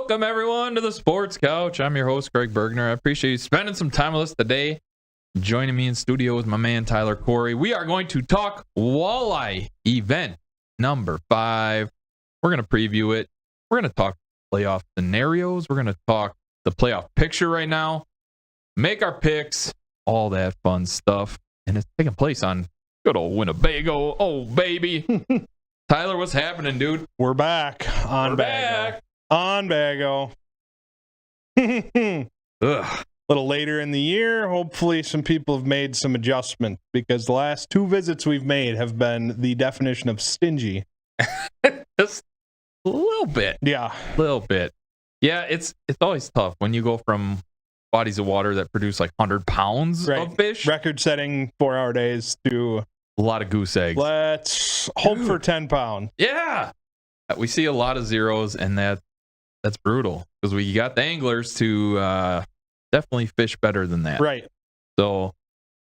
Welcome, everyone, to the Sports Couch. I'm your host, Greg Bergner. I appreciate you spending some time with us today. Joining me in studio is my man, Tyler Corey. We are going to talk Walleye event number 5. We're going to preview it. We're going to talk playoff scenarios. We're going to talk the playoff picture right now, make our picks, all that fun stuff. And it's taking place on good old Winnebago. Oh, baby. Tyler, what's happening, dude? We're back on Bago. On Bago. Ugh. A little later in the year, hopefully some people have made some adjustments because the last 2 visits we've made have been the definition of stingy. Just a little bit. Yeah. A little bit. Yeah, it's always tough when you go from bodies of water that produce like 100 pounds of fish. Record-setting 4-hour days to a lot of goose eggs. Let's hope for 10 pounds. Yeah. We see a lot of zeros, and that's brutal because we got the anglers to definitely fish better than that. Right. So,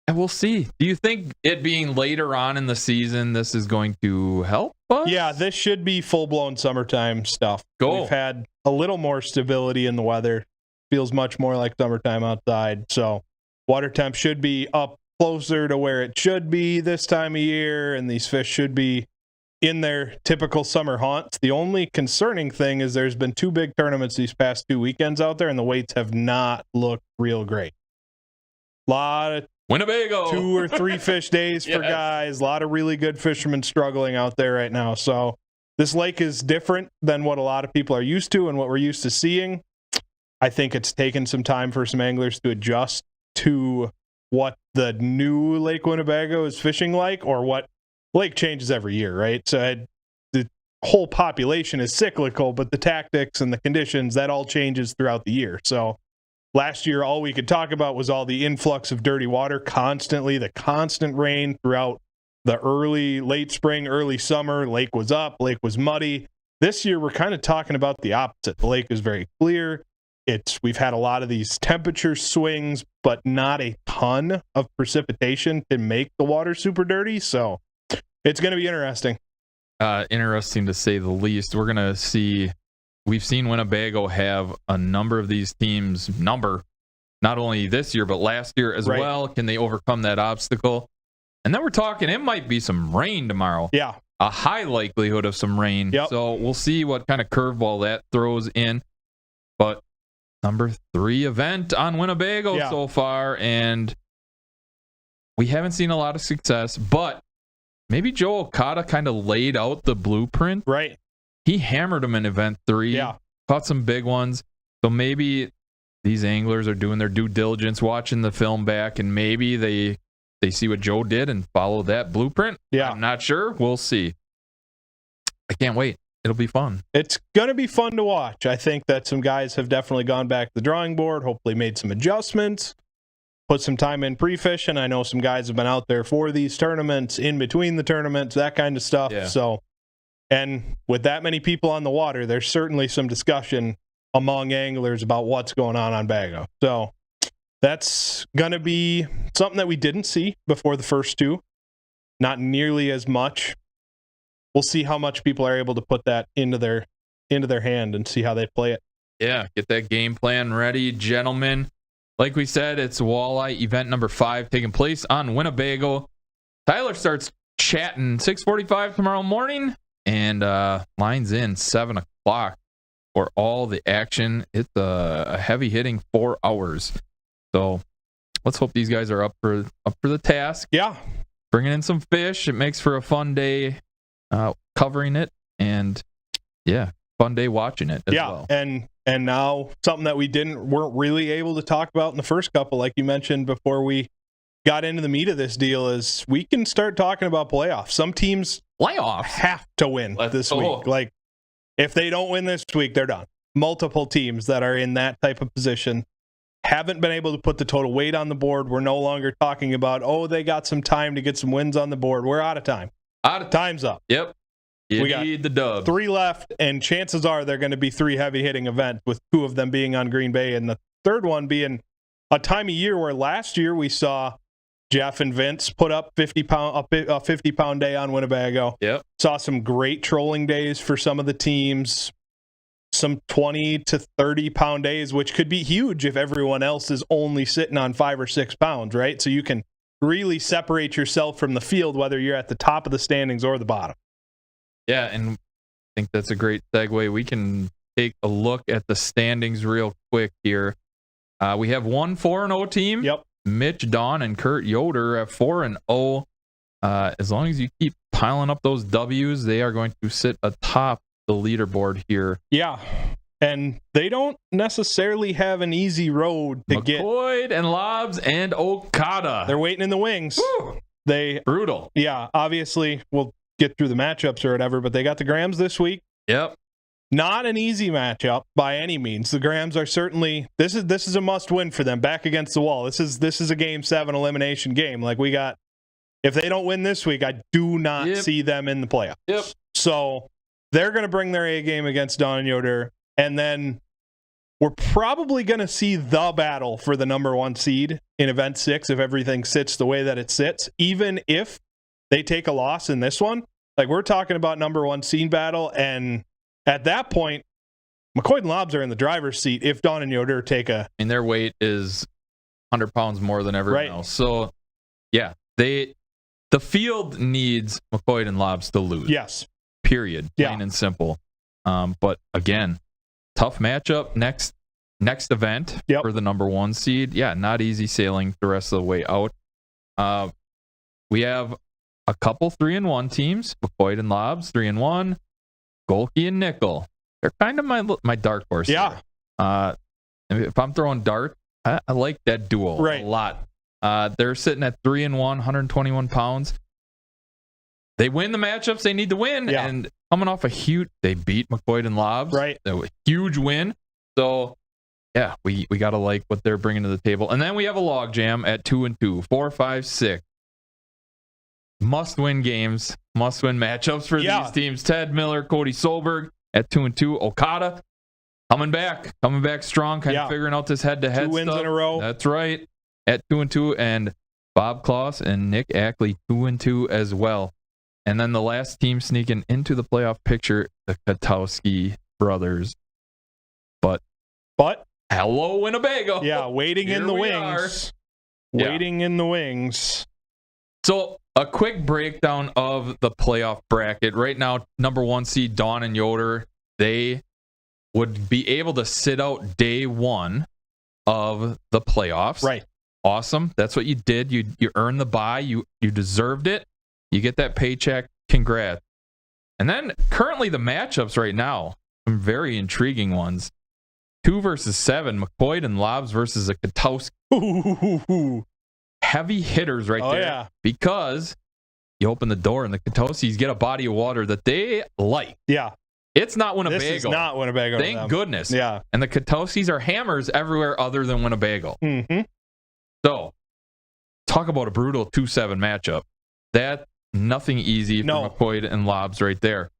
and we'll see. Do you think it being later on in the season, this is going to help us? Yeah, this should be full-blown summertime stuff. Go. We've had a little more stability in the weather. Feels much more like summertime outside. So water temp should be up closer to where it should be this time of year, and these fish should be in their typical summer haunts. The only concerning thing is there's been 2 big tournaments these past 2 weekends out there, and the weights have not looked real great. A lot of Winnebago 2 or 3 fish days for guys. A lot of really good fishermen struggling out there right now. So this lake is different than what a lot of people are used to and what we're used to seeing. I think it's taken some time for some anglers to adjust to what the new Lake Winnebago is fishing like, or what lake changes every year, right? So the whole population is cyclical, but the tactics and the conditions, that all changes throughout the year. So last year, all we could talk about was all the influx of dirty water constantly, the constant rain throughout the late spring, early summer. Lake was up, lake was muddy. This year, we're kind of talking about the opposite. The lake is very clear. We've had a lot of these temperature swings, but not a ton of precipitation to make the water super dirty. So it's going to be interesting. Interesting to say the least. We're going to see, we've seen Winnebago have a number of these teams not only this year, but last year as well. Can they overcome that obstacle? And then we're talking, it might be some rain tomorrow. Yeah. A high likelihood of some rain. Yep. So we'll see what kind of curveball that throws in. But number 3 event on Winnebago so far, and we haven't seen a lot of success, but maybe Joe Okada kind of laid out the blueprint. Right. He hammered them in event 3. Yeah. Caught some big ones. So maybe these anglers are doing their due diligence, watching the film back, and maybe they see what Joe did and follow that blueprint. Yeah. I'm not sure. We'll see. I can't wait. It'll be fun. It's going to be fun to watch. I think that some guys have definitely gone back to the drawing board, hopefully made some adjustments, put some time in pre-fishing. I know some guys have been out there for these tournaments, in between the tournaments, that kind of stuff. Yeah. So, and with that many people on the water, there's certainly some discussion among anglers about what's going on Bago. So that's going to be something that we didn't see before the first 2. Not nearly as much. We'll see how much people are able to put that into their hand and see how they play it. Yeah, get that game plan ready, gentlemen. Like we said, it's Walleye event number 5 taking place on Winnebago. Tyler starts chatting 6:45 tomorrow morning, and lines in 7 o'clock for all the action. It's a heavy-hitting 4 hours. So let's hope these guys are up for the task. Yeah. Bringing in some fish. It makes for a fun day. Covering it, and fun day watching it as well. And now something that we weren't really able to talk about in the first couple, like you mentioned before we got into the meat of this deal, is we can start talking about playoffs. Some teams have to win this week. Like, if they don't win this week, they're done. Multiple teams that are in that type of position haven't been able to put the total weight on the board. We're no longer talking about, they got some time to get some wins on the board. We're out of time. Time's up. Yep. We need the dub. 3 left, and chances are they're going to be 3 heavy-hitting events, with 2 of them being on Green Bay, and the third one being a time of year where last year we saw Jeff and Vince put up a 50-pound day on Winnebago. Yep. Saw some great trolling days for some of the teams. some 20 to 30 pound days, which could be huge if everyone else is only sitting on 5 or 6 pounds, right? So you can really separate yourself from the field, whether you're at the top of the standings or the bottom. Yeah, and I think that's a great segue. We can take a look at the standings real quick here. We have one 4-0 team. Yep. Mitch Dawn and Kurt Yoder at 4-0. As long as you keep piling up those W's, they are going to sit atop the leaderboard here. Yeah. And they don't necessarily have an easy road to get. McCoy and Lobbs and Okada. They're waiting in the wings. Woo! Brutal. Yeah, obviously we'll get through the matchups or whatever, but they got the Grams this week. Yep. Not an easy matchup by any means. The Grams are certainly this is a must win for them. Back against the wall. This is a Game 7 elimination game. Like we got. If they don't win this week, I do not see them in the playoffs. Yep. So they're going to bring their A game against Dawn and Yoder, and then we're probably going to see the battle for the number 1 seed in Event 6 if everything sits the way that it sits. Even if they take a loss in this one, like we're talking about number 1 seed battle, and at that point, McCoy and Lobbs are in the driver's seat if Dawn and Yoder take a. And their weight is 100 pounds more than everyone else. So, yeah, the field needs McCoy and Lobbs to lose. Yes. Period. Plain and simple. But again, tough matchup next event for the number 1 seed. Yeah, not easy sailing the rest of the way out. We have a couple 3-1 teams. McCoy and Lobbs, 3-1. Golke and Nickel. They're kind of my dark horse. Yeah. If I'm throwing dart, I like that duo a lot. They're sitting at 3-1, 121 pounds. They win the matchups they need to win, and coming off they beat McCoy and Lobbs. Right. A huge win. So, yeah, we got to like what they're bringing to the table. And then we have a logjam at 2-2, 4, 5, 6. Must-win games, must-win matchups for these teams. Ted Miller, Cody Solberg at 2-2. Okada coming back strong, kind of figuring out this head-to-head 2 wins stuff. in a row. That's right. At 2-2, and Bob Kloss and Nick Ackley 2-2 as well. And then the last team sneaking into the playoff picture, the Katowski brothers. But hello, Winnebago. Yeah, waiting in the wings. Waiting in the wings. So a quick breakdown of the playoff bracket. Right now, number 1 seed Dawn and Yoder, they would be able to sit out day 1 of the playoffs. Right. Awesome. That's what you did. You earned the bye. You deserved it. You get that paycheck. Congrats. And then currently the matchups right now, some very intriguing ones. 2 versus 7, McCoy and Lobbs versus a Katowski. Heavy hitters right there. Yeah. Because you open the door and the Katowskis get a body of water that they like. Yeah. It's not Winnebago. This is not Winnebago. Thank goodness. Yeah. And the Katowskis are hammers everywhere other than Winnebago. Mm-hmm. So, talk about a brutal 2-7 matchup. That nothing easy for McCoy and Lobbs right there.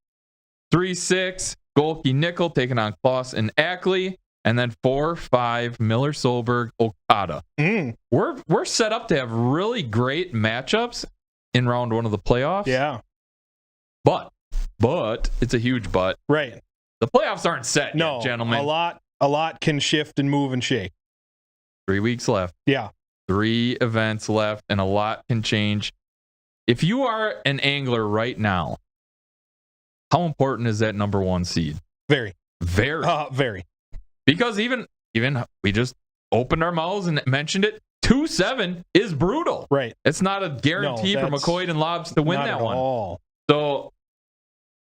3-6, Golke Nickel taking on Kloss and Ackley. And then 4-5, Miller Solberg, Okada. We're set up to have really great matchups in round 1 of the playoffs. Yeah. But it's a huge but. Right. The playoffs aren't set yet, gentlemen. A lot can shift and move and shake. 3 weeks left. Yeah. 3 events left, and a lot can change. If you are an angler right now, how important is that number 1 seed? Very. Very. Because even we just opened our mouths and mentioned it, 2-7 is brutal. Right. It's not a guarantee for McCoy and Lobbs to win that one. All. So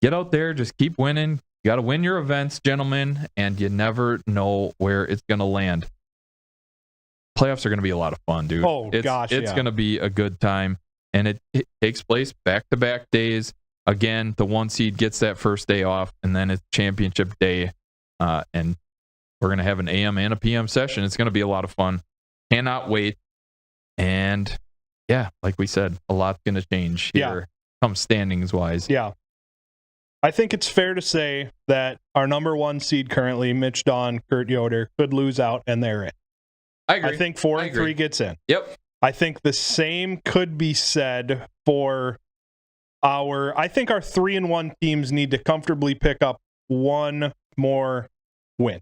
get out there, just keep winning. You got to win your events, gentlemen, and you never know where it's going to land. Playoffs are going to be a lot of fun, dude. It's going to be a good time. And it takes place back-to-back days. Again, the 1 seed gets that first day off, and then it's championship day. And we're going to have an AM and a PM session. It's going to be a lot of fun. Cannot wait. And, yeah, like we said, a lot's going to change here, come standings-wise. Yeah. I think it's fair to say that our number 1 seed currently, Mitch Dawn, Kurt Yoder, could lose out, and they're in. I agree. I think 4 and 3 gets in. Yep. I think the same could be said for I think our 3-1 teams need to comfortably pick up 1 more win.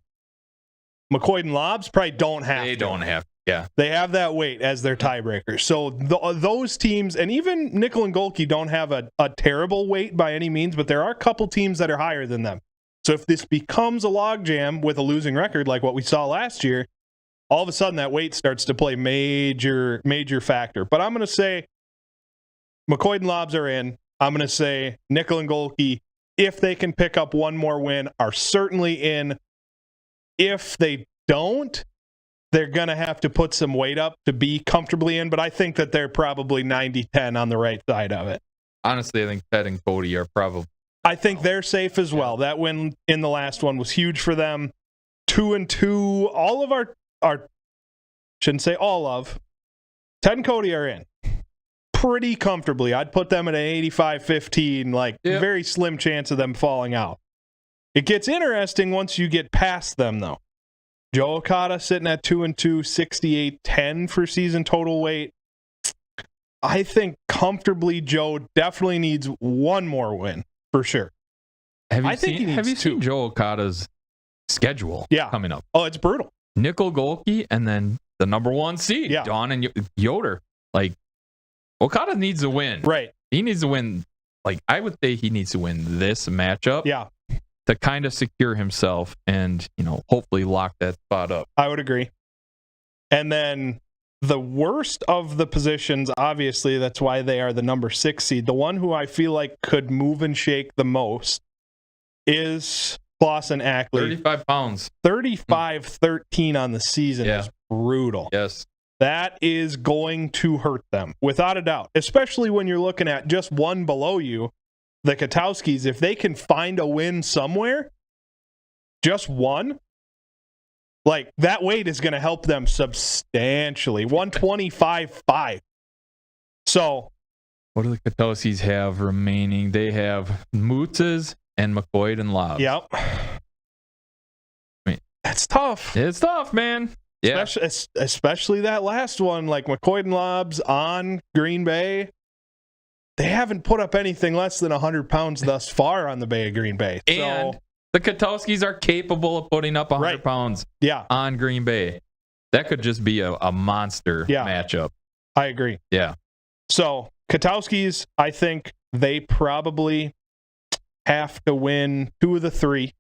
McCoy and Lobs probably don't have They to. don't have. Yeah. They have that weight as their tiebreaker. So those teams, and even Nickel and Golke don't have a terrible weight by any means, but there are a couple teams that are higher than them. So if this becomes a logjam with a losing record like what we saw last year, all of a sudden that weight starts to play major factor. But I'm going to say McCoy and Lobs are in. I'm going to say Nickel and Golke, if they can pick up one more win, are certainly in. If they don't, they're going to have to put some weight up to be comfortably in, but I think that they're probably 90-10 on the right side of it. Honestly, I think Ted and Cody are probably. I think they're safe as well. That win in the last one was huge for them. 2-2. All of our shouldn't say all of, Ted and Cody are in pretty comfortably. I'd put them at an 85-15, very slim chance of them falling out. It gets interesting once you get past them, though. Joe Okada sitting at 2-2, 68-10 for season total weight. I think comfortably Joe definitely needs one more win for sure. Have you seen Joe Okada's schedule coming up? Oh, it's brutal. Nickel Golke and then the number one seed, Dawn and Yoder. Okada needs a win. Right. He needs to win. I would say he needs to win this matchup. Yeah. To kind of secure himself and, hopefully lock that spot up. I would agree. And then the worst of the positions, obviously, that's why they are the number 6 seed. The one who I feel like could move and shake the most is Clausen Ackley. 35 pounds. 35-13 on the season is brutal. Yes. That is going to hurt them, without a doubt, especially when you're looking at just one below you. The Katowskis, if they can find a win somewhere, just one, that weight is going to help them substantially. 125.5. So, what do the Katowskis have remaining? They have Mootzes and McCoy and Lobb. Yep. That's tough. It's tough, man. Yeah. Especially that last one, McCoy and Lobbs on Green Bay. They haven't put up anything less than 100 pounds thus far on the Bay of Green Bay. And the Katowskis are capable of putting up 100 pounds on Green Bay. That could just be a monster matchup. I agree. Yeah. So, Katowskis, I think they probably have to win 2 of the 3.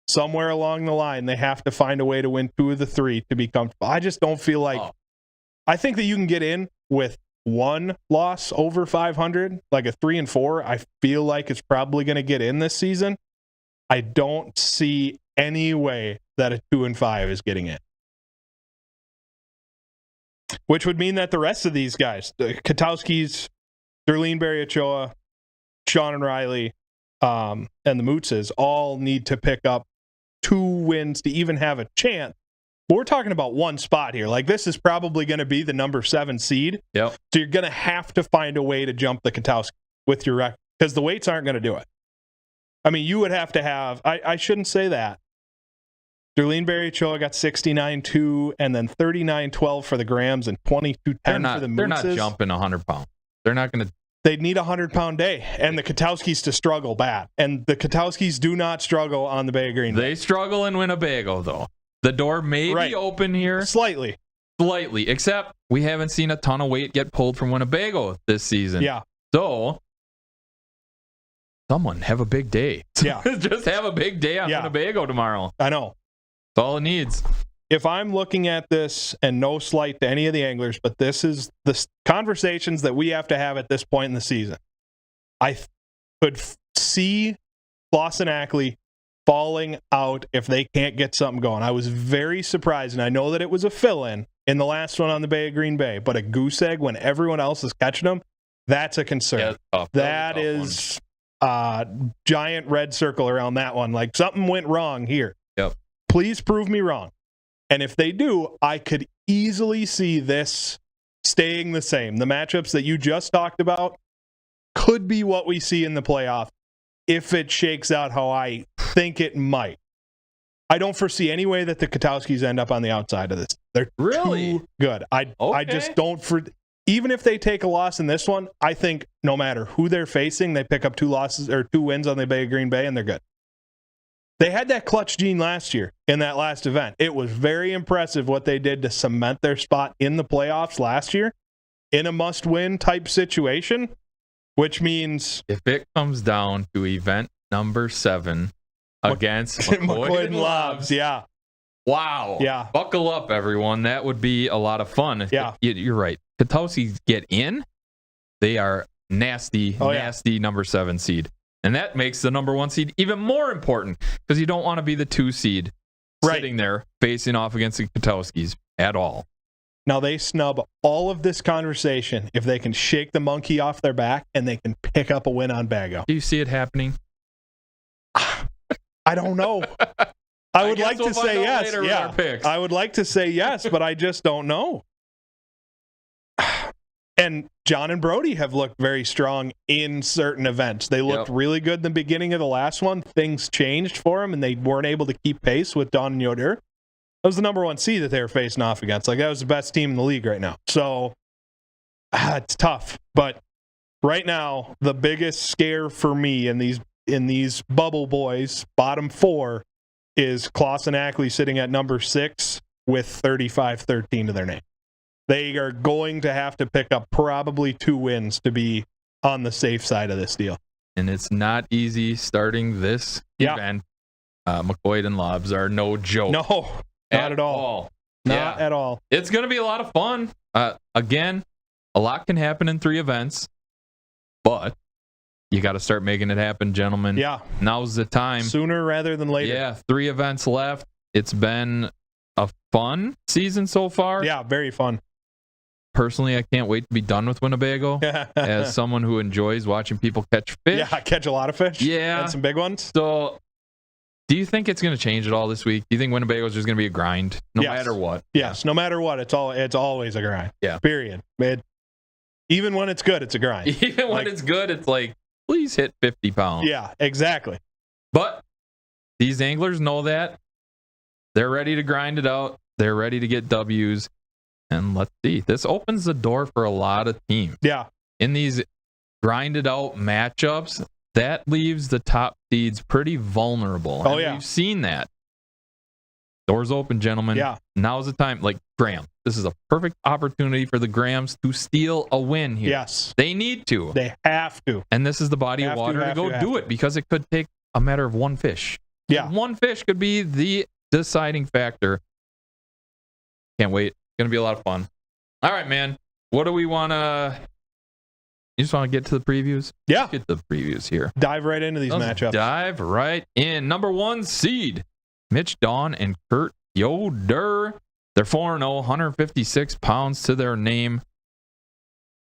Somewhere along the line, they have to find a way to win 2 of the 3 to be comfortable. I just don't feel like... I think that you can get in with one loss over 500, like a 3-4. I feel like it's probably going to get in this season. I don't see any way that a 2-5 is getting in. Which would mean that the rest of these guys, the Katowskis, Darlene Barry-Ochoa, Sean and Riley, and the Mootzes, all need to pick up 2 wins to even have a chance. But we're talking about one spot here. This is probably going to be the number 7 seed. Yep. So you're going to have to find a way to jump the Katowski with your record, because the weights aren't going to do it. I mean, you would have to have, I shouldn't say that. Darlene Barry-Ochoa got 69.2 and then 39.12 for the Grams and 22.10 for the Mootzes. They're not jumping 100 pounds. They're not going to. They'd need a 100-pound day, and the Katowskis to struggle bad. And the Katowskis do not struggle on the Bay of Green Bay. They struggle in Winnebago, though. The door may be open here. Slightly, except we haven't seen a ton of weight get pulled from Winnebago this season. Yeah. So, someone have a big day. Yeah. Just have a big day on Winnebago tomorrow. I know. That's all it needs. If I'm looking at this, and no slight to any of the anglers, but this is the conversations that we have to have at this point in the season, I could see Clausen Ackley falling out if they can't get something going. I was very surprised, and I know that it was a fill-in in the last one on the Bay of Green Bay, but a goose egg when everyone else is catching them, that's a concern. Yeah, that is a giant red circle around that one. Something went wrong here. Yep. Please prove me wrong. And if they do, I could easily see this staying the same. The matchups that you just talked about could be what we see in the playoff if it shakes out how I think it might. I don't foresee any way that the Katowskis end up on the outside of this. They're too good. I just don't. Even if they take a loss in this one, I think no matter who they're facing, they pick up 2 losses or 2 wins on the Bay of Green Bay, and they're good. They had that clutch gene last year in that last event. It was very impressive what they did to cement their spot in the playoffs last year in a must-win type situation, which means... If it comes down to event number 7 against McCoy and Lobs. Yeah. Wow. Yeah. Buckle up, everyone. That would be a lot of fun. Yeah. You're right. Katowskis get in. They are nasty, nasty number 7 seed. And that makes the number 1 seed even more important because you don't want to be the 2 seed sitting there facing off against the Katowskis at all. Now, they snub all of this conversation if they can shake the monkey off their back and they can pick up a win on Bago. Do you see it happening? I don't know. I would like to say yes. Yeah. I would like to say yes, but I just don't know. And John and Brody have looked very strong in certain events. They looked really good in the beginning of the last one. Things changed for them, and they weren't able to keep pace with Don and Yoder. That was the number 1 seed that they were facing off against. Like, that was the best team in the league right now. So, it's tough. But right now, the biggest scare for me in these bubble boys, bottom 4, is Klaus and Ackley sitting at number 6 with 35-13 to their name. They are going to have to pick up probably 2 wins to be on the safe side of this deal. And it's not easy starting this event. McCoy and Lobs are no joke. No, not at all. Not at all. It's going to be a lot of fun. Again, a lot can happen in 3 events, but you got to start making it happen, gentlemen. Yeah. Now's the time. Sooner rather than later. Yeah, 3 events left. It's been a fun season so far. Yeah, very fun. Personally, I can't wait to be done with Winnebago as someone who enjoys watching people catch fish. Yeah, catch a lot of fish. Yeah. And some big ones. So, do you think it's going to change at all this week? Do you think Winnebago is just going to be a grind no matter what? Yes, no matter what. It's always a grind. Yeah. Period. Even when it's good, it's a grind. Even when it's good, it's like, please hit 50 pounds. Yeah, exactly. But these anglers know that. They're ready to grind it out. They're ready to get W's. And let's see. This opens the door for a lot of teams. Yeah. In these grinded out matchups, that leaves the top seeds pretty vulnerable. Oh, and we've seen that. Doors open, gentlemen. Yeah. Now's the time. Like Graham. This is a perfect opportunity for the Grahams to steal a win here. Yes. They need to. They have to. And this is the body of water to go do it because it could take a matter of 1 fish. Yeah. 1 fish could be the deciding factor. Can't wait. Going to be a lot of fun. All right, man. What do we want to... You just want to get to the previews? Yeah. Let's get to the previews here. Dive right into these matchups. Dive right in. Number 1 seed, Mitch Dawn and Kurt Yoder. They're 4-0, 156 pounds to their name.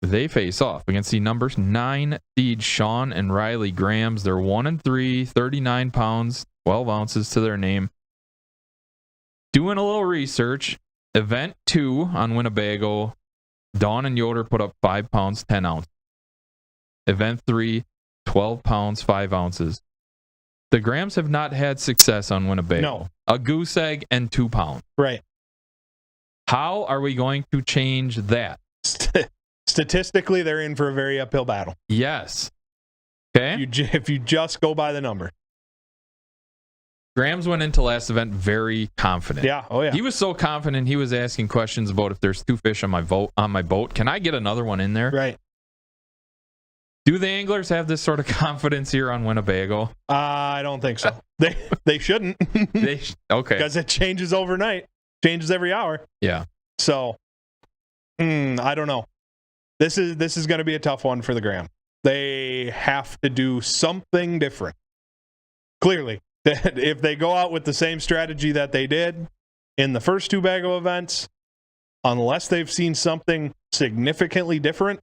They face off against the numbers 9 seed Sean and Riley Grahams. They're 1-3, 39 pounds, 12 ounces to their name. Doing a little research. Event 2 on Winnebago, Dawn and Yoder put up 5 pounds, 10 ounces. Event 3, 12 pounds, 5 ounces. The Grahams have not had success on Winnebago. No. A goose egg and 2 pounds. Right. How are we going to change that? Statistically, they're in for a very uphill battle. Yes. Okay. If you just go by the number. Grahams went into last event very confident. Yeah. Oh, yeah. He was so confident he was asking questions about if there's 2 fish on my boat. Can I get another one in there? Right. Do the anglers have this sort of confidence here on Winnebago? I don't think so. They shouldn't. Okay. Because it changes overnight. Changes every hour. Yeah. So, I don't know. This is going to be a tough one for the Graham. They have to do something different. Clearly. If they go out with the same strategy that they did in the first 2 Bago events, unless they've seen something significantly different,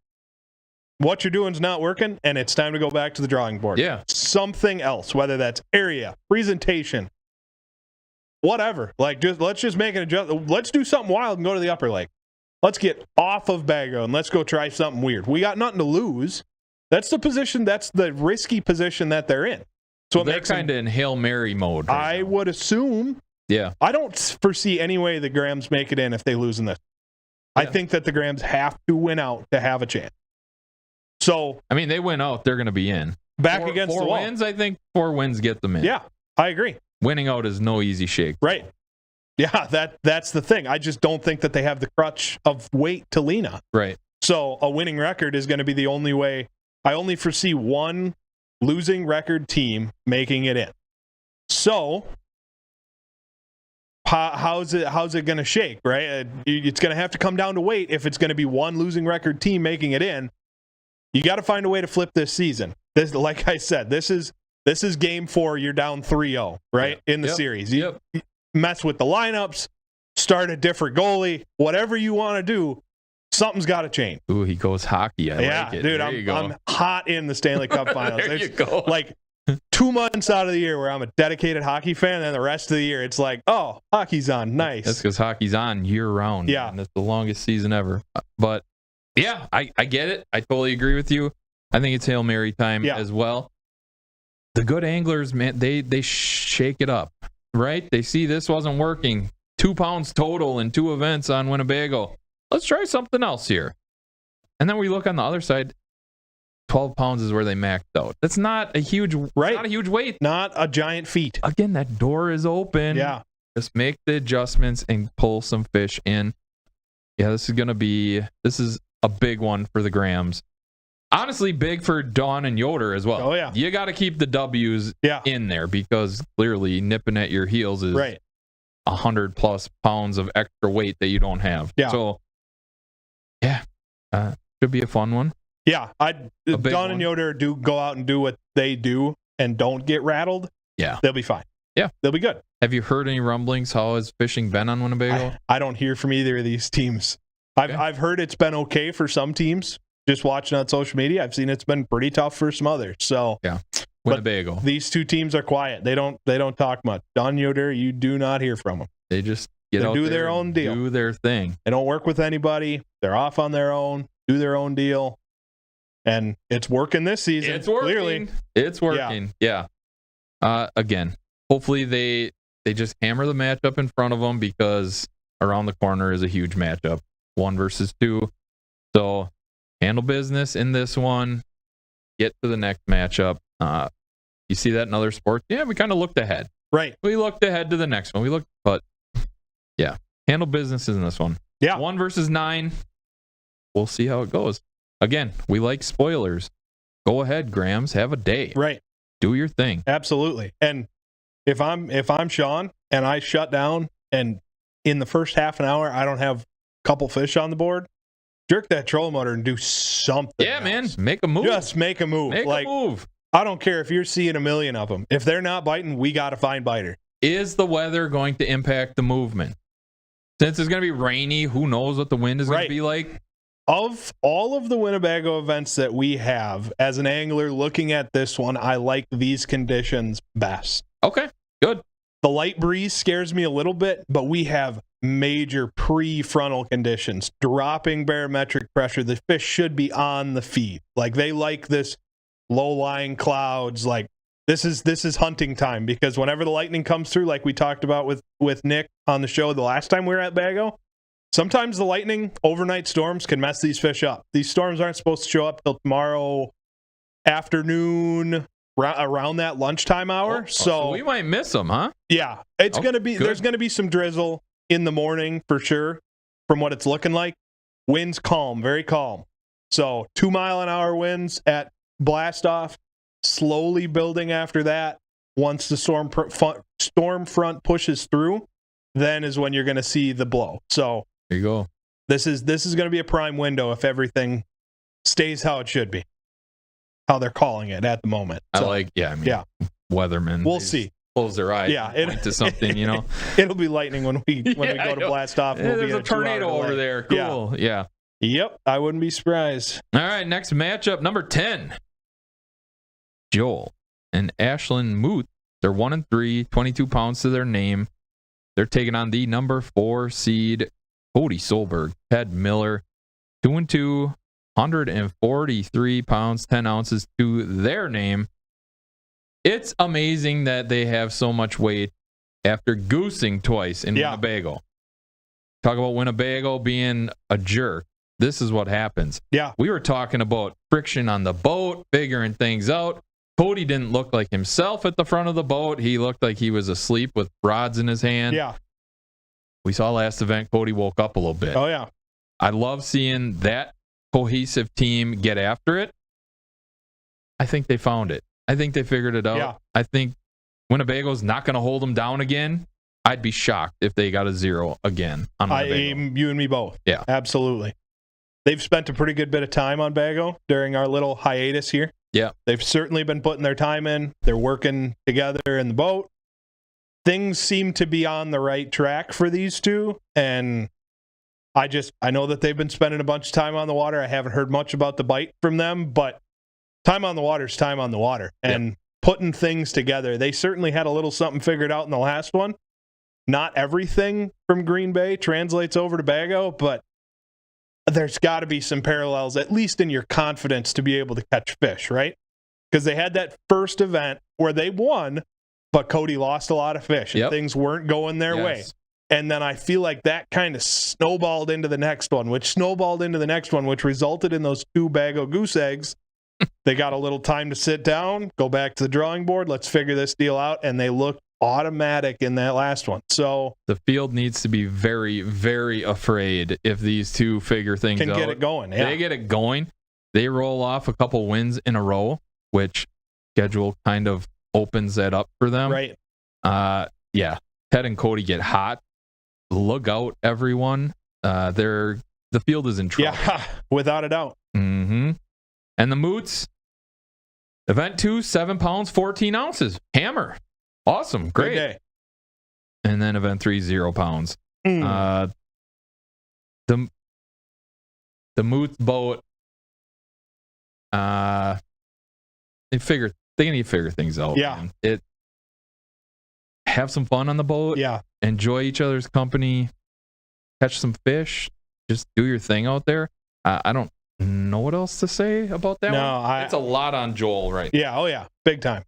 what you're doing is not working, and it's time to go back to the drawing board. Yeah. Something else, whether that's area, presentation, whatever. Like, let's just make an adjustment. Let's do something wild and go to the upper lake. Let's get off of Bago and let's go try something weird. We got nothing to lose. That's the position. That's the risky position that they're in. So they're kind of in Hail Mary mode. I would assume. Yeah. I don't foresee any way the Grahams make it in if they lose in this. Yeah. I think that the Grahams have to win out to have a chance. So, I mean, they win out, they're going to be in. Back against the wall. 4 wins, I think 4 wins get them in. Yeah, I agree. winning out is no easy shake. Right. Yeah, that's the thing. I just don't think that they have the crutch of weight to lean on. Right. So a winning record is going to be the only way. I only foresee one losing record team making it in. So how's it going to shake, right? It's going to have to come down to weight if it's going to be one losing record team making it in. You got to find a way to flip this season. This, like I said, this is game 4. You're down 3-0, right, in the series. You mess with the lineups, start a different goalie, whatever you want to do. Something's got to change. Ooh, he goes hockey. I like it. Dude, I'm hot in the Stanley Cup Finals. There you go. Like 2 months out of the year where I'm a dedicated hockey fan, and then the rest of the year it's like, oh, hockey's on. Nice. That's because hockey's on year-round. Yeah. And it's the longest season ever. But, yeah, I get it. I totally agree with you. I think it's Hail Mary time as well. The good anglers, man, they shake it up, right? They see this wasn't working. 2 pounds total in 2 events on Winnebago. Let's try something else here. And then we look on the other side. 12 pounds is where they maxed out. That's not a huge, not a huge weight. Not a giant feat. Again, that door is open. Yeah. Just make the adjustments and pull some fish in. Yeah, this is a big one for the Grams. Honestly, big for Dawn and Yoder as well. Oh, yeah. You got to keep the W's in there because clearly nipping at your heels is 100 plus pounds of extra weight that you don't have. Yeah. So, should be a fun one. Yeah, Dawn and Yoder do go out and do what they do and don't get rattled. Yeah. They'll be fine. Yeah. They'll be good. Have you heard any rumblings? How has fishing been on Winnebago? I don't hear from either of these teams. I've heard it's been okay for some teams. Just watching on social media, I've seen it's been pretty tough for some others. So yeah, Winnebago. These 2 teams are quiet. They don't talk much. Dawn Yoder, you do not hear from them. They just get out do there their own deal, do their thing. They don't work with anybody. They're off on their own, do their own deal, and it's working this season. It's working. Clearly, it's working. Yeah. Again, hopefully they just hammer the matchup in front of them because around the corner is a huge matchup, 1 versus 2. So handle business in this one. Get to the next matchup. You see that in other sports? Yeah, we kind of looked ahead. Right. We looked ahead to the next one. But yeah, handle business in this one. Yeah. 1 versus 9. We'll see how it goes. Again, we like spoilers. Go ahead, Grams. Have a day. Right. Do your thing. Absolutely. And if I'm Sean and I shut down and in the first half an hour I don't have a couple fish on the board, jerk that trolling motor and do something. Yeah, else. man. Make a move. Just make a move. Make a move. I don't care if you're seeing a million of them. If they're not biting, we got to find biter. Is the weather going to impact the movement? Since it's going to be rainy, who knows what the wind is going to be like? Of all of the Winnebago events that we have, as an angler looking at this one, I like these conditions best. Okay, good. The light breeze scares me a little bit, but we have major pre-frontal conditions, dropping barometric pressure. The fish should be on the feed. Like they like this low-lying clouds. Like this is hunting time because whenever the lightning comes through, like we talked about with Nick on the show the last time we were at Bago, sometimes the lightning, overnight storms can mess these fish up. These storms aren't supposed to show up till tomorrow afternoon, around that lunchtime hour. So we might miss them, huh? Yeah, it's going to be, there's going to be some drizzle in the morning for sure from what it's looking like. Winds calm, very calm. So 2 mile an hour winds at blast off, slowly building after that. Once the storm front pushes through, then is when you're going to see the blow. So there you go. This is going to be a prime window if everything stays how it should be. How they're calling it at the moment. So, weathermen. We'll see. Close their eyes. Yeah, point to something, you know. It'll be lightning when we go to blast off. There's a tornado over there. Cool. Yeah. Yep. I wouldn't be surprised. All right. Next matchup, number 10. Joel and Ashlyn Muth. They're 1-3, 22 pounds to their name. They're taking on the number 4 seed Cody Solberg, Ted Miller, 2-2, 143 pounds, 10 ounces to their name. It's amazing that they have so much weight after goosing twice in Winnebago. Talk about Winnebago being a jerk. This is what happens. Yeah. We were talking about friction on the boat, figuring things out. Cody didn't look like himself at the front of the boat. He looked like he was asleep with rods in his hand. Yeah. We saw last event, Cody woke up a little bit. Oh, yeah. I love seeing that cohesive team get after it. I think they found it. I think they figured it out. Yeah. I think Winnebago's not going to hold them down again. I'd be shocked if they got a 0 again on Winnebago. You and me both. Yeah. Absolutely. They've spent a pretty good bit of time on Bago during our little hiatus here. Yeah. They've certainly been putting their time in. They're working together in the boat. Things seem to be on the right track for these two. And I know that they've been spending a bunch of time on the water. I haven't heard much about the bite from them, but time on the water is time on the water. And putting things together, they certainly had a little something figured out in the last one. Not everything from Green Bay translates over to Bago, but there's got to be some parallels, at least in your confidence to be able to catch fish, right? Because they had that first event where they won, but Cody lost a lot of fish and things weren't going their way. And then I feel like that kind of snowballed into the next one, which resulted in those 2 Bago goose eggs. They got a little time to sit down, go back to the drawing board. Let's figure this deal out. And they looked automatic in that last one. So the field needs to be very, very afraid if these two figure things out. Can get it going. Yeah. They get it going. They roll off a couple wins in a row, which schedule kind of opens that up for them. Right. Yeah. Ted and Cody get hot. Look out, everyone. The field is in trouble. Yeah, without a doubt. Mm-hmm. And the Moots, event 2, 7 pounds, 14 ounces. Hammer. Awesome. Great. Day. And then event 3, 0 pounds. The Moots boat, they need to figure things out. Yeah. Man. Have some fun on the boat. Yeah. Enjoy each other's company. Catch some fish. Just do your thing out there. I don't know what else to say about that one. It's a lot on Joel right now. Yeah. Oh, yeah. Big time.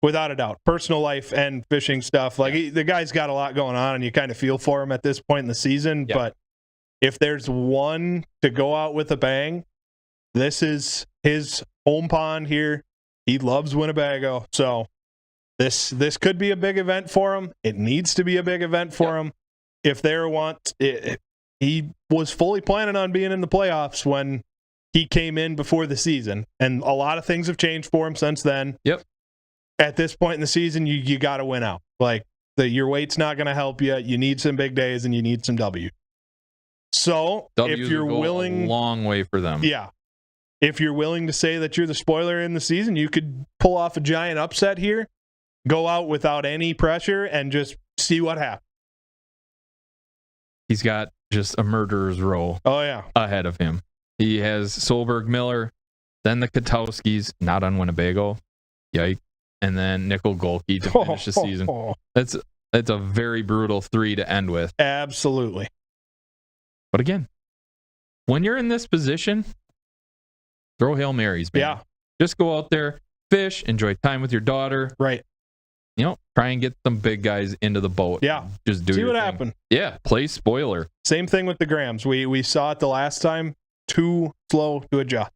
Without a doubt. Personal life and fishing stuff. The guy's got a lot going on, and you kind of feel for him at this point in the season. Yeah. But if there's one to go out with a bang, this is his home pond here. He loves Winnebago. So this could be a big event for him. It needs to be a big event for him. If he was fully planning on being in the playoffs when he came in before the season, and a lot of things have changed for him since then. Yep. At this point in the season, you got to win out. Your weight's not going to help you. You need some big days and you need some W. So W's if you're willing, a long way for them. Yeah. If you're willing to say that you're the spoiler in the season, you could pull off a giant upset here, go out without any pressure, and just see what happens. He's got just a murderer's row ahead of him. He has Solberg, Miller, then the Katowskis, not on Winnebago. Yikes. And then Nickel Golke to finish the season. That's a very brutal 3 to end with. Absolutely. But again, when you're in this position, throw Hail Marys, man. Yeah. Just go out there, fish, enjoy time with your daughter. Right. Try and get some big guys into the boat. Yeah. Just do see your what thing. happened. Yeah. Play spoiler. Same thing with the Grams. We saw it the last time. Too slow to adjust.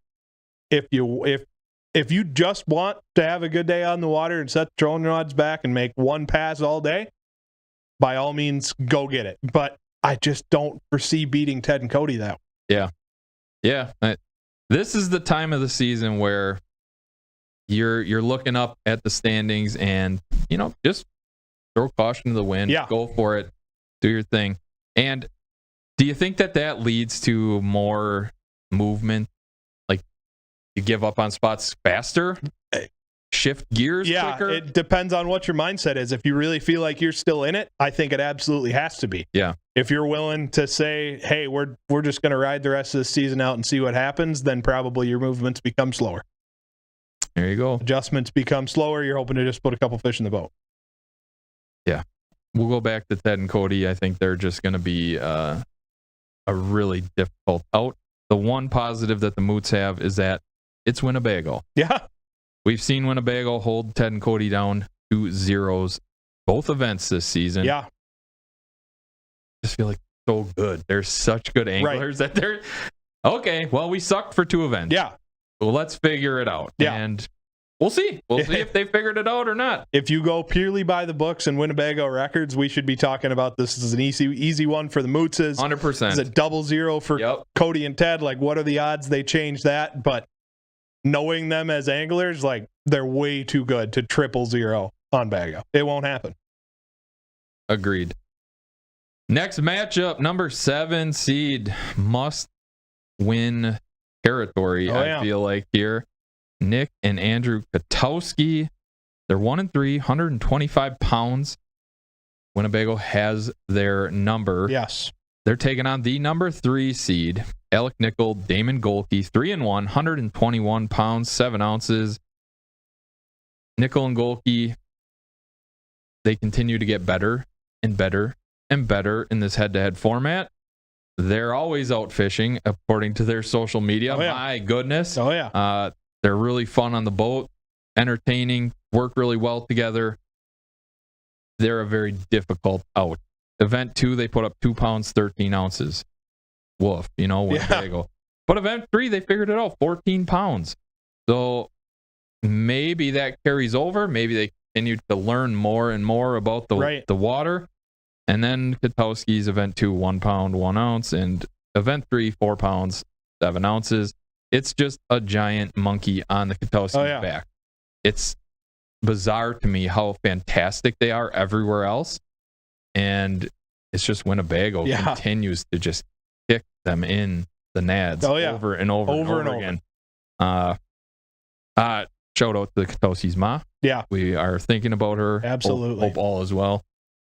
If you just want to have a good day on the water and set the trolling rods back and make one pass all day, by all means, go get it. But I just don't foresee beating Ted and Cody that way. Yeah. Yeah. This is the time of the season where you're looking up at the standings and, just throw caution to the wind. Yeah. Go for it. Do your thing. And do you think that leads to more movement? Like you give up on spots faster? Shift gears quicker? It depends on what your mindset is. If you really feel like you're still in it, I think it absolutely has to be. Yeah. If you're willing to say, hey, we're just going to ride the rest of the season out and see what happens, then probably your movements become slower. There you go. Adjustments become slower. You're hoping to just put a couple fish in the boat. Yeah. We'll go back to Ted and Cody. I think they're just going to be a really difficult out. The one positive that the Moots have is that it's Winnebago. Yeah. We've seen Winnebago hold Ted and Cody down to 0s both events this season. Yeah. Just feel like so good. They're such good anglers that they're okay. Well, we sucked for 2 events. Yeah. Well, let's figure it out. Yeah. And We'll see. We'll see if they figured it out or not. If you go purely by the books and Winnebago records, we should be talking about this as an easy one for the Mootses. 100%. It's a 0-0 for Cody and Ted. Like, what are the odds they change that? But knowing them as anglers, like, they're way too good to 0-0 on Bago. It won't happen. Agreed. Next matchup, number 7 seed, must win territory. I feel like here. Nick and Andrew Katowski. They're 1-3, 125 pounds. Winnebago has their number. Yes. They're taking on the number 3 seed, Alec Nickel, Damon Golke, 3-1, 121 pounds, 7 ounces. Nickel and Golke, they continue to get better and better and better in this head-to-head format. They're always out fishing, according to their social media. Oh, yeah. My goodness. Oh, yeah. They're really fun on the boat, entertaining, work really well together. They're a very difficult out. Event 2, they put up 2 pounds, 13 ounces. Woof, Winnebago. Yeah. But event 3, they figured it out, 14 pounds. So maybe that carries over. Maybe they continue to learn more and more about the water. And then Katowski's event 2, 1 pound, 1 ounce. And event 3, 4 pounds, 7 ounces. It's just a giant monkey on the Katowski's back. It's bizarre to me how fantastic they are everywhere else. And it's just Winnebago continues to just kick them in the nads over and over again. Shout out to Katowski's ma. Yeah. We are thinking about her. Absolutely. Hope all is well.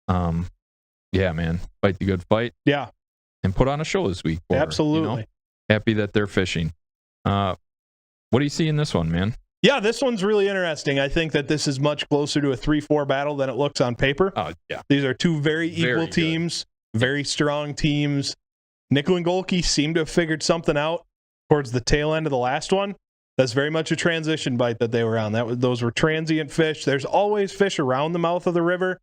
Yeah, man. Fight the good fight. Yeah. And put on a show this week. Absolutely. Happy that they're fishing. What do you see in this one, man? Yeah, this one's really interesting. I think that this is much closer to a 3-4 battle than it looks on paper. Oh, yeah. These are two very equal teams, very strong teams. Nickel and Golke seem to have figured something out towards the tail end of the last one. That's very much a transition bite that they were on. Those were transient fish. There's always fish around the mouth of the river.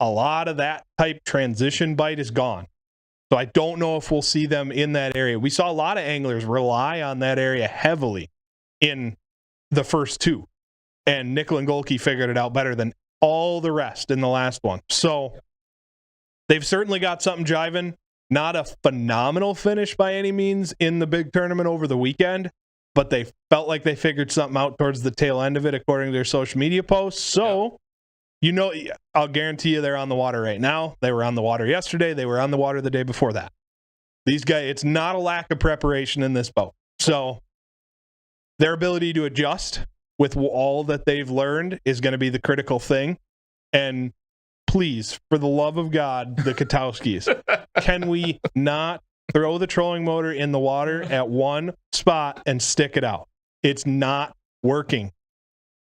A lot of that type transition bite is gone. So I don't know if we'll see them in that area. We saw a lot of anglers rely on that area heavily in the first 2. And Nickel and Golke figured it out better than all the rest in the last one. So they've certainly got something jiving. Not a phenomenal finish by any means in the big tournament over the weekend, but they felt like they figured something out towards the tail end of it, according to their social media posts. So, I'll guarantee you they're on the water right now. They were on the water yesterday. They were on the water the day before that. These guys, it's not a lack of preparation in this boat. So their ability to adjust with all that they've learned is going to be the critical thing. And please, for the love of God, the Katowskis, can we not throw the trolling motor in the water at one spot and stick it out? It's not working.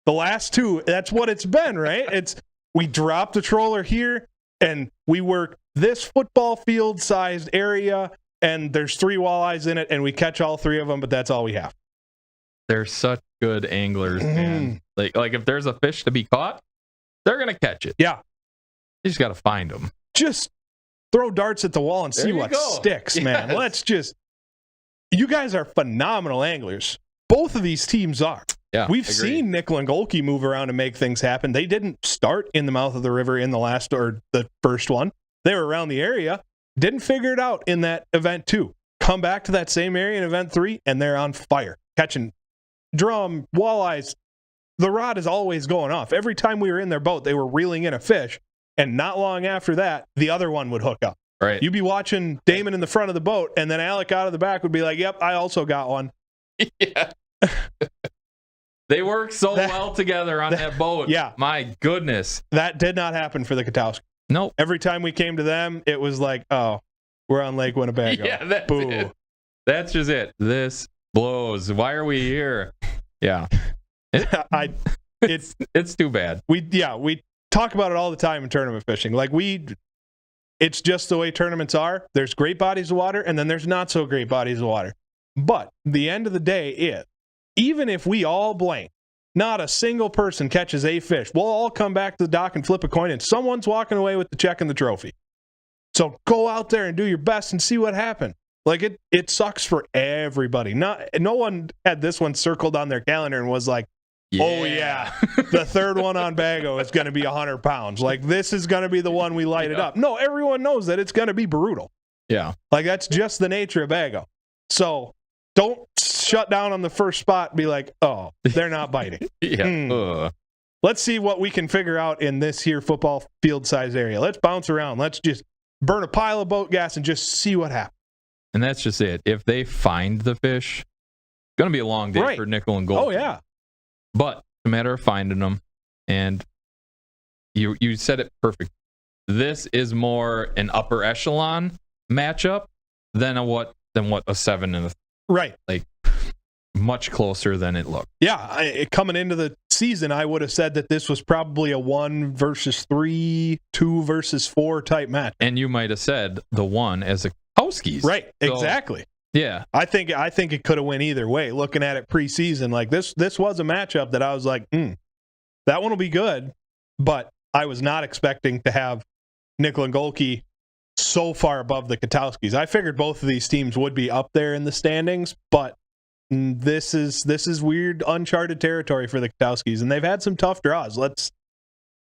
The last 2, that's what it's been, right? We drop the troller here and we work this football field sized area and there's 3 walleyes in it and we catch all 3 of them, but that's all we have. They're such good anglers, man. Like if there's a fish to be caught, they're going to catch it. Yeah. You just got to find them. Just throw darts at the wall and see what sticks, man. You guys are phenomenal anglers. Both of these teams are. Yeah, we've seen Nickel and Golke move around and make things happen. They didn't start in the mouth of the river in the last or the first one. They were around the area, didn't figure it out in that event 2. Come back to that same area in event 3, and they're on fire, catching drum, walleyes. The rod is always going off. Every time we were in their boat, they were reeling in a fish, and not long after that, the other one would hook up. Right. You'd be watching Damon in the front of the boat, and then Alec out of the back would be like, yep, I also got one. Yeah. They work so well together on that boat. Yeah. My goodness. That did not happen for the Katowski. Nope. Every time we came to them, it was like, oh, we're on Lake Winnebago. Yeah, that's it. That's just it. This blows. Why are we here? Yeah. It's too bad. We talk about it all the time in tournament fishing. It's just the way tournaments are. There's great bodies of water, and then there's not so great bodies of water. But the end of the day, even if we all blank, not a single person catches a fish, we'll all come back to the dock and flip a coin, and someone's walking away with the check and the trophy. So go out there and do your best and see what happens. It sucks for everybody. No one had this one circled on their calendar and was like, Oh, yeah. The third one on Bago is going to be 100 pounds. Like, this is going to be the one we light it up. No, everyone knows that it's going to be brutal. Yeah. Like, that's just the nature of Bago. So don't shut down on the first spot and be like, oh, they're not biting. Let's see what we can figure out in this here football field size area. Let's bounce around. Let's just burn a pile of boat gas and just see what happens. And that's just it. If they find the fish, it's going to be a long day for nickel and gold. Oh, yeah. But it's a matter of finding them. And you said it perfect. This is more an upper echelon matchup than a 7 and a right. Like, much closer than it looked. Yeah, coming into the season, I would have said that this was probably a 1 versus 3, 2 versus 4 type match. And you might have said the one as a Huskies. Right, so, exactly. Yeah. I think it could have went either way. Looking at it preseason, like this was a matchup that I was like, that one will be good, but I was not expecting to have Nickel and Golke so far above the Katowskis. I figured both of these teams would be up there in the standings, but this is weird, uncharted territory for the Katowskis, and they've had some tough draws.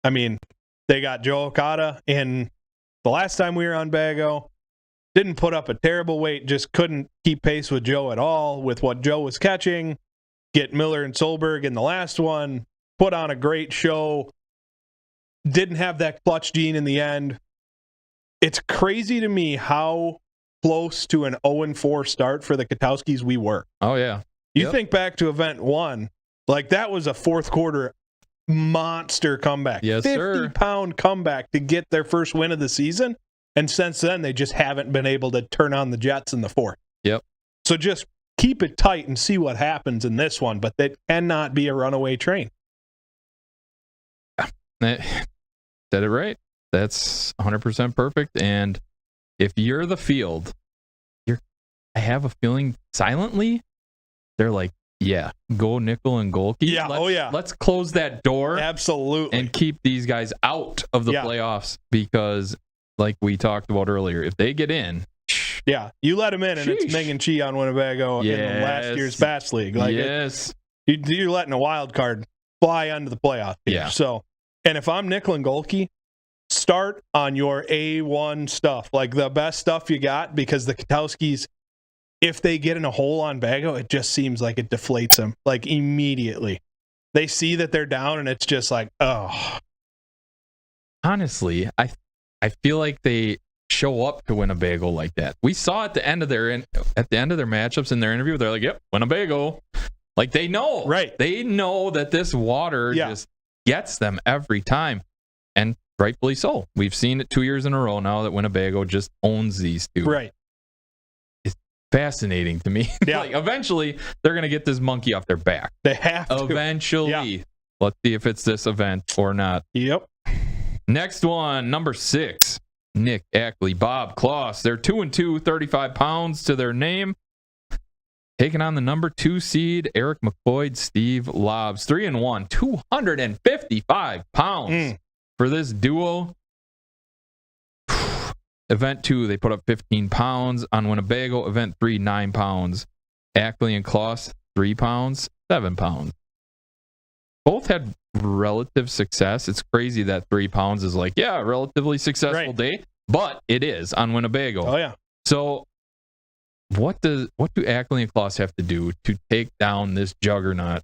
They got Joe Okada in the last time we were on Bago. Didn't put up a terrible weight, just couldn't keep pace with Joe at all with what Joe was catching. Get Miller and Solberg in the last one, put on a great show. Didn't have that clutch gene in the end. It's crazy to me how close to an 0-4 start for the Katowskis we were. Oh, yeah. You think back to event 1, like that was a fourth quarter monster comeback. Yes, 50-pound comeback to get their first win of the season. And since then, they just haven't been able to turn on the Jets in the fourth. Yep. So just keep it tight and see what happens in this one, but that cannot be a runaway train. Said it right. That's 100% perfect. And if you're the field, I have a feeling silently, they're like, yeah, go Nickel and Golke. Yeah, Let's close that door. Absolutely. And keep these guys out of the playoffs because, like we talked about earlier, if they get in. Yeah, you let them in, and it's Ming and Chi on Winnebago in last year's Bass League. Like you're letting a wild card fly onto the playoff here. Yeah. So, and if I'm Nickel and Golke, start on your A1 stuff, like the best stuff you got, because the Katowskis, if they get in a hole on Bago, it just seems like it deflates them, like immediately. They see that they're down, and it's just like, oh. Honestly, I feel like they show up to Winnebago like that. We saw at the end of their matchups in their interview, they're like, "Yep, Winnebago." Like they know, right? They know that this water just gets them every time, and rightfully so. We've seen it 2 years in a row now that Winnebago just owns these two. Right. It's fascinating to me. Yeah. Like eventually, they're gonna get this monkey off their back. They have to. Eventually. Yeah. Let's see if it's this event or not. Yep. Next one, number 6, Nick Ackley, Bob Kloss. They're 2-2, 35 pounds to their name. Taking on the number 2 seed, Eric McCoy, Steve Lobbs. 3-1, 255 pounds for this duo. Event 2, they put up 15 pounds. On Winnebago, event 3, 9 pounds. Ackley and Kloss, 3 pounds, 7 pounds. Both had relative success. It's crazy that 3 pounds is like, yeah, a relatively successful day, but it is on Winnebago. Oh, yeah. So what do Ackley and Kloss have to do to take down this juggernaut?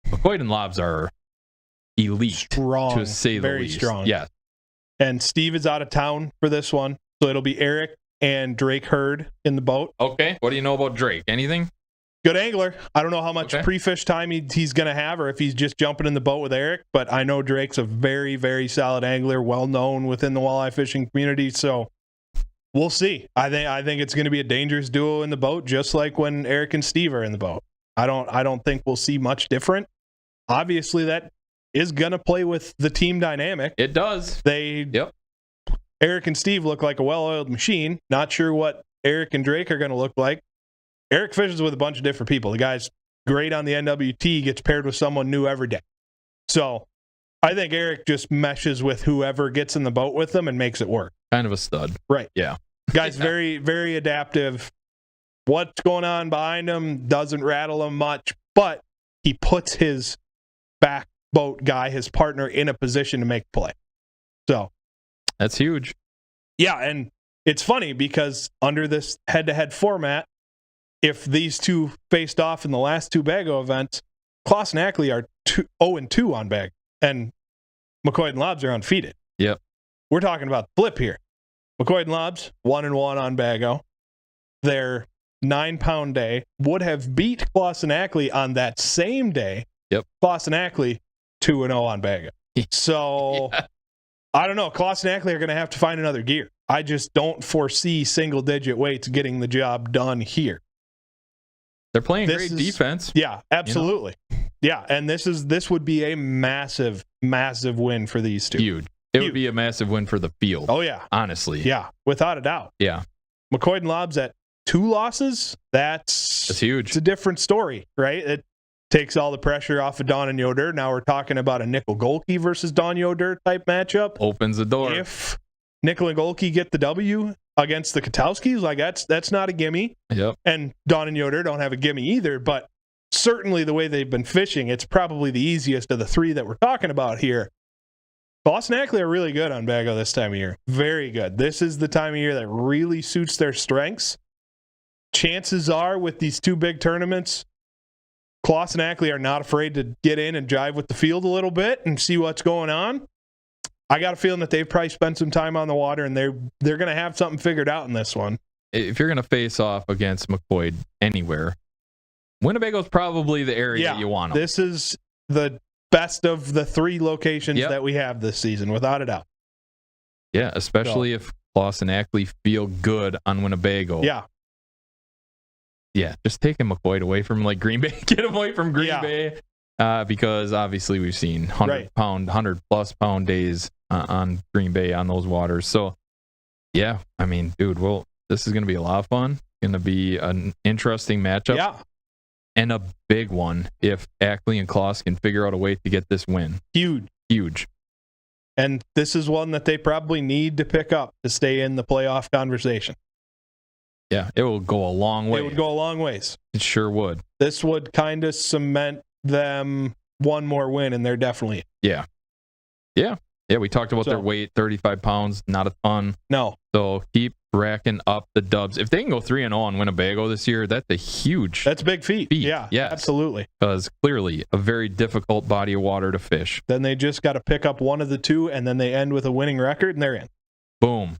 McCoy and Lobbs are elite, strong, to say the least. Very strong. Yes. And Steve is out of town for this one, so it'll be Eric and Drake Hurd in the boat. Okay. What do you know about Drake? Anything? Good angler. I don't know how much pre-fish time he's going to have or if he's just jumping in the boat with Eric, but I know Drake's a very, very solid angler, well-known within the walleye fishing community, so we'll see. I think it's going to be a dangerous duo in the boat, just like when Eric and Steve are in the boat. I don't think we'll see much different. Obviously, that is going to play with the team dynamic. It does. Eric and Steve look like a well-oiled machine. Not sure what Eric and Drake are going to look like. Eric fishes with a bunch of different people. The guy's great on the NWT, gets paired with someone new every day. So I think Eric just meshes with whoever gets in the boat with them and makes it work. Kind of a stud. Right. Yeah. Guy's very, very adaptive. What's going on behind him doesn't rattle him much, but he puts his back boat guy, his partner, in a position to make play. So that's huge. Yeah, and it's funny because under this head-to-head format, if these two faced off in the last two Bago events, Kloss and Ackley are 0-2 on bag, and McCoy and Lobbs are undefeated. Yep. We're talking about the flip here. McCoy and Lobbs, 1-1 on Bago. Their 9-pound day would have beat Kloss and Ackley on that same day. Yep. Kloss and Ackley, 2-0 on Bago. So, yeah. I don't know. Kloss and Ackley are going to have to find another gear. I just don't foresee single-digit weights getting the job done here. They're playing great defense. Yeah, absolutely. You know? Yeah, and this would be a massive, massive win for these two. Huge. It would be a massive win for the field. Oh, yeah. Honestly. Yeah, without a doubt. Yeah. McCoy and Lobbs at 2 losses, that's huge. It's a different story, right? It takes all the pressure off of Don and Yoder. Now we're talking about a Nickel Golke versus Don Yoder type matchup. Opens the door. If Nickel and Golke get the W against the Katowskis, like that's not a gimme. Yep. And Don and Yoder don't have a gimme either, but certainly the way they've been fishing, it's probably the easiest of the three that we're talking about here. Kloss and Ackley are really good on Bago this time of year. Very good. This is the time of year that really suits their strengths. Chances are with these two big tournaments, Kloss and Ackley are not afraid to get in and jive with the field a little bit and see what's going on. I got a feeling that they've probably spent some time on the water and they're going to have something figured out in this one. If you're going to face off against McCoy anywhere, Winnebago's probably the area you want them. This is the best of the three locations that we have this season, without a doubt. Yeah, especially if Kloss and Ackley feel good on Winnebago. Yeah. Yeah, just taking McCoy away from like Green Bay. Get him away from Green Bay. Because obviously we've seen 100+ pound days on Green Bay on those waters. So, yeah, I mean, dude, this is going to be a lot of fun. Going to be an interesting matchup. Yeah. And a big one if Ackley and Kloss can figure out a way to get this win. Huge. And this is one that they probably need to pick up to stay in the playoff conversation. Yeah, it will go a long way. It would go a long ways. It sure would. This would kind of cement them one more win, and they're definitely. Yeah, we talked about their weight, 35 pounds, not a ton. No. So keep racking up the dubs. If they can go 3-0 on Winnebago this year, that's a big feat. Yeah, yes. Absolutely. Because clearly a very difficult body of water to fish. Then they just got to pick up one of the two, and then they end with a winning record, and they're in. Boom.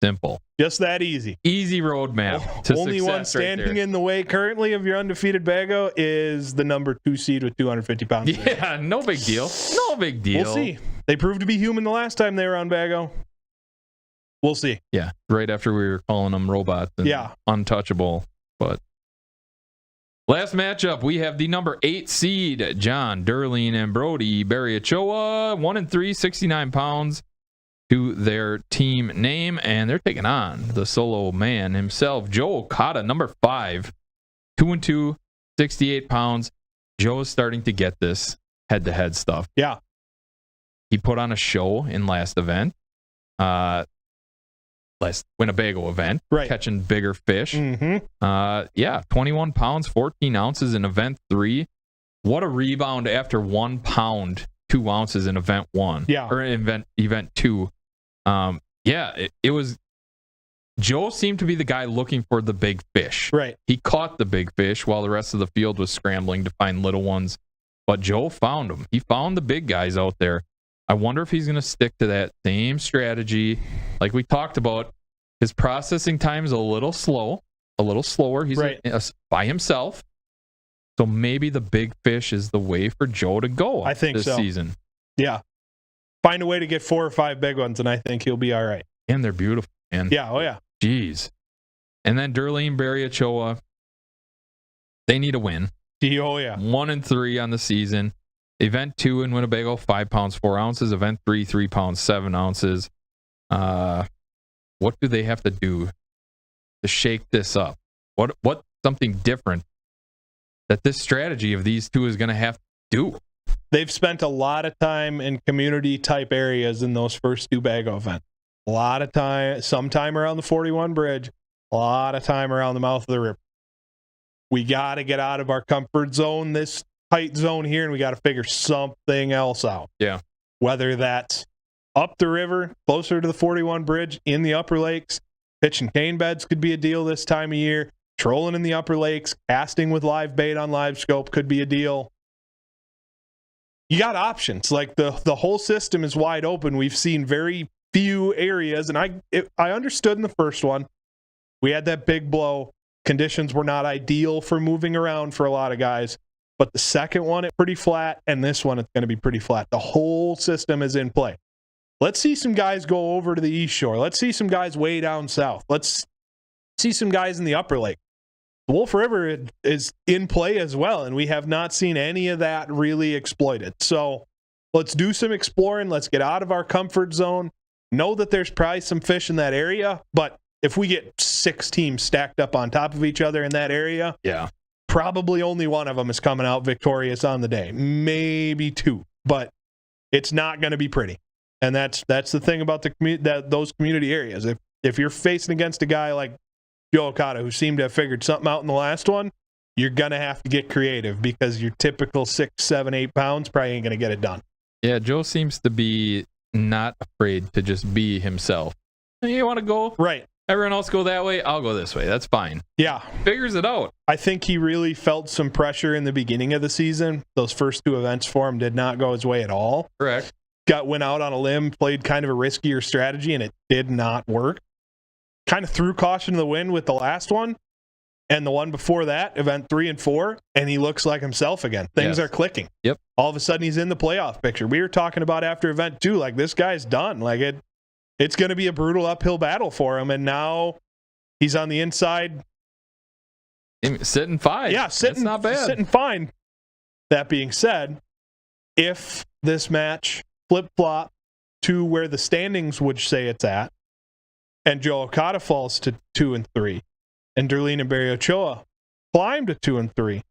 Simple. Just that easy. Easy roadmap to only success. One standing in the way currently of your undefeated Bago is the number 2 seed with 250 pounds. Yeah, no big deal. No big deal. We'll see. They proved to be human the last time they were on Bago. We'll see. Yeah, right after we were calling them robots and untouchable. But last matchup, we have the number 8 seed, John Derling and Brody Barriachoa, 1-3, 69 pounds to their team name, and they're taking on the solo man himself, Joe Okada, number 5, 2-2, 68 pounds. Joe is starting to get this head-to-head stuff. Yeah. He put on a show in last Winnebago event, catching bigger fish. 21 pounds, 14 ounces in event 3. What a rebound after 1 pound, 2 ounces in event 1. Yeah. Or event 2. It was. Joe seemed to be the guy looking for the big fish. Right. He caught the big fish while the rest of the field was scrambling to find little ones. But Joe found them. He found the big guys out there. I wonder if he's going to stick to that same strategy. Like we talked about, his processing time is a little slower. He's by himself. So maybe the big fish is the way for Joe to go this season. Yeah. Find a way to get 4 or 5 big ones, and I think he'll be all right. And they're beautiful, man. Yeah, oh yeah. Jeez. And then Derling Barriachoa, they need a win. Oh yeah. 1-3 on the season. Event 2 in Winnebago, 5 pounds, 4 ounces. Event 3, 3 pounds, 7 ounces. What do they have to do to shake this up? What something different that this strategy of these two is going to have to do? They've spent a lot of time in community type areas in those first 2 Bago events. A lot of time, some time around the 41 bridge, a lot of time around the mouth of the river. We got to get out of our comfort zone this tight zone here, and we got to figure something else out. Yeah. Whether that's up the river, closer to the 41 bridge, in the upper lakes, pitch and cane beds could be a deal this time of year. Trolling in the upper lakes, casting with live bait on live scope could be a deal. You got options. Like the whole system is wide open. We've seen very few areas, and I understood in the first one. We had that big blow. Conditions were not ideal for moving around for a lot of guys. But the second one, it's pretty flat, and this one, it's going to be pretty flat. The whole system is in play. Let's see some guys go over to the East Shore. Let's see some guys way down south. Let's see some guys in the Upper Lake. The Wolf River is in play as well, and we have not seen any of that really exploited. So let's do some exploring. Let's get out of our comfort zone. Know that there's probably some fish in that area, but if we get 6 teams stacked up on top of each other in that area, probably only one of them is coming out victorious on the day. Maybe 2, but it's not going to be pretty. And that's the thing about those community areas. If you're facing against a guy like Joe Okada, who seemed to have figured something out in the last one, you're going to have to get creative because your typical 6, 7, 8 pounds probably ain't going to get it done. Yeah, Joe seems to be not afraid to just be himself. You want to go? Right. Everyone else go that way, I'll go this way. That's fine. Yeah. Figures it out. I think he really felt some pressure in the beginning of the season. Those first 2 events for him did not go his way at all. Correct. Went out on a limb, played kind of a riskier strategy, and it did not work. Kind of threw caution to the wind with the last one, and the one before that, event 3 and 4, and he looks like himself again. Things are clicking. Yep. All of a sudden, he's in the playoff picture. We were talking about after event 2, like, this guy's done. Like, it's going to be a brutal uphill battle for him, and now he's on the inside. Sitting fine. Yeah, That's not bad. Sitting fine. That being said, if this match flip-flop to where the standings would say it's at, and Joe Okada falls to 2 and 3, and Darlene and Barry Ochoa climb to 2 and 3,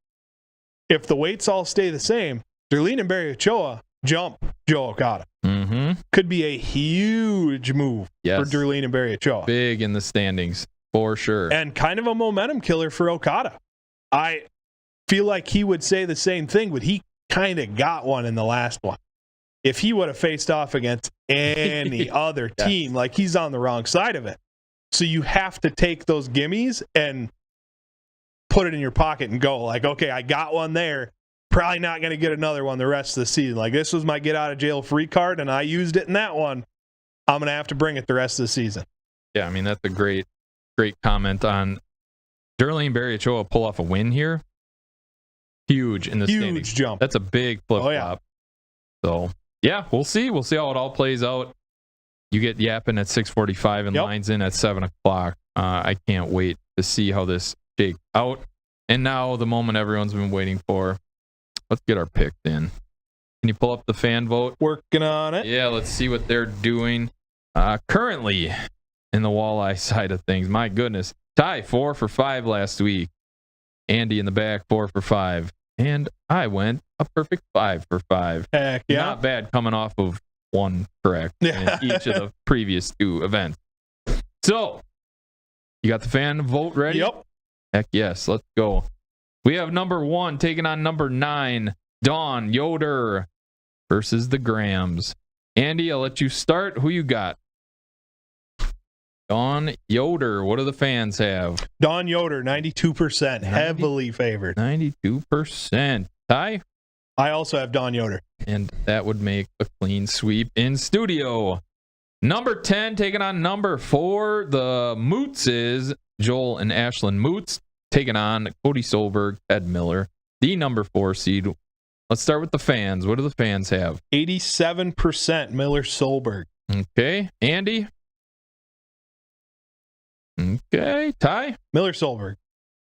if the weights all stay the same, Darlene and Barry Ochoa jump Joe Okada. Mm-hmm. Could be a huge move for Darlene and Barry Ochoa. Big in the standings, for sure. And kind of a momentum killer for Okada. I feel like he would say the same thing, but he kind of got one in the last one. If he would have faced off against any other team, like, he's on the wrong side of it. So you have to take those gimmies and put it in your pocket and go, like, okay, I got one there. Probably not going to get another one the rest of the season. Like, this was my get out of jail free card, and I used it in that one. I'm going to have to bring it the rest of the season. Yeah, I mean, that's a great comment on Darlene Barry Ochoa pull off a win here. Huge in the standings. Huge jump. That's a big flip-flop. So, yeah, we'll see. We'll see how it all plays out. You get yapping at 6:45 and lines in at 7 o'clock. I can't wait to see how this shakes out. And now the moment everyone's been waiting for. Let's get our picks in. Can you pull up the fan vote? Working on it. Yeah, let's see what they're doing. Currently in the walleye side of things, my goodness. Ty, 4 for 5 last week. Andy in the back, 4 for 5. And I went a perfect 5 for 5. Heck yeah. Not bad coming off of 1 correct in each of the previous 2 events. So, you got the fan vote ready? Yep. Heck yes, let's go. We have number 1 taking on number 9, Dawn Yoder versus the Grams. Andy, I'll let you start. Who you got? Dawn Yoder. What do the fans have? Dawn Yoder, 92%. Heavily favored. 92%. Ty? I also have Dawn Yoder. And that would make a clean sweep in studio. Number 10 taking on number 4. The Mootses, Joel and Ashlyn Moots, taking on Cody Solberg, Ed Miller, the number 4 seed. Let's start with the fans. What do the fans have? 87% Miller Solberg. Okay. Andy? Okay. Ty? Miller Solberg.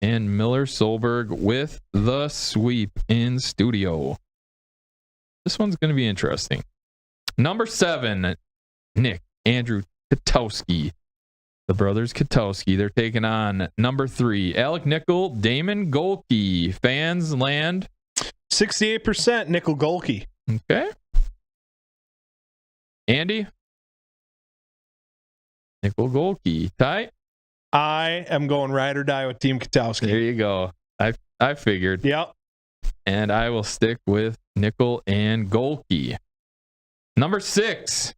And Miller Solberg with the sweep in studio. This one's going to be interesting. Number 7, Nick, Andrew Katowski. The brothers Katowski. They're taking on number 3, Alec Nickel, Damon Golke. Fans land 68% Nickel Golke. Okay. Andy? Nickel Golke. Ty? I am going ride or die with Team Katowski. There you go. I figured. Yep. and I will stick with nickel and Golke. Number 6,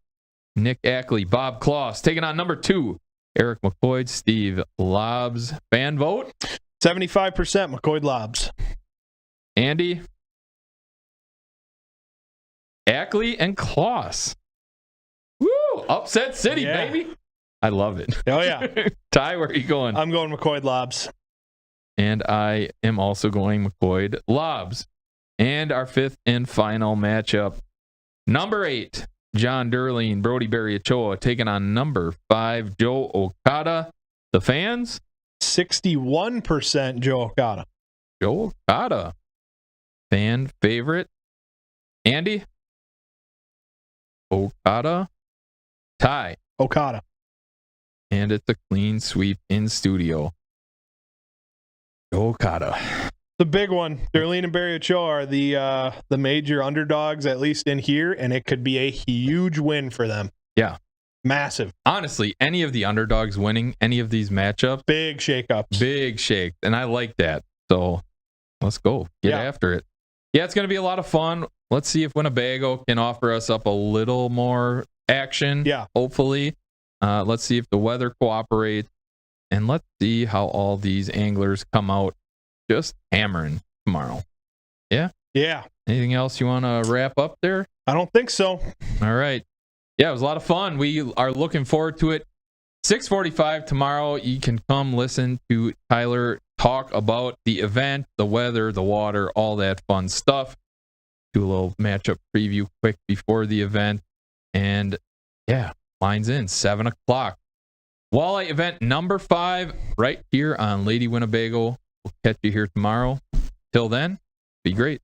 Nick Ackley, Bob Kloss, taking on number 2, Eric McCoy, Steve Lobbs. Fan vote? 75% McCoy Lobs. Andy? Ackley and Kloss. Woo! Upset City, baby. I love it. Oh, yeah. Ty, where are you going? I'm going McCoy Lobs. And I am also going McCoy Lobs. And our 5th and final matchup. Number 8, John Derling, Brody Barry Ochoa, taking on number 5, Joe Okada. The fans? 61% Joe Okada. Joe Okada. Fan favorite? Andy? Okada. Ty. Okada. And it's a clean sweep in studio. Okada. The big one. Derlene and Barry Ochoa are the major underdogs, at least in here, and it could be a huge win for them. Yeah. Massive. Honestly, any of the underdogs winning any of these matchups. Big shakeups. Big shake. And I like that. So let's go. Get after it. Yeah, it's going to be a lot of fun. Let's see if Winnebago can offer us up a little more action. Yeah. Hopefully. Let's see if the weather cooperates. And let's see how all these anglers come out just hammering tomorrow. Yeah? Yeah. Anything else you want to wrap up there? I don't think so. All right. Yeah, it was a lot of fun. We are looking forward to it. 6:45 tomorrow. You can come listen to Tyler talk about the event, the weather, the water, all that fun stuff. Do a little matchup preview quick before the event. And yeah, line's in 7 o'clock. Walleye event number 5 right here on Lady Winnebago. We'll catch you here tomorrow. Till then, be great.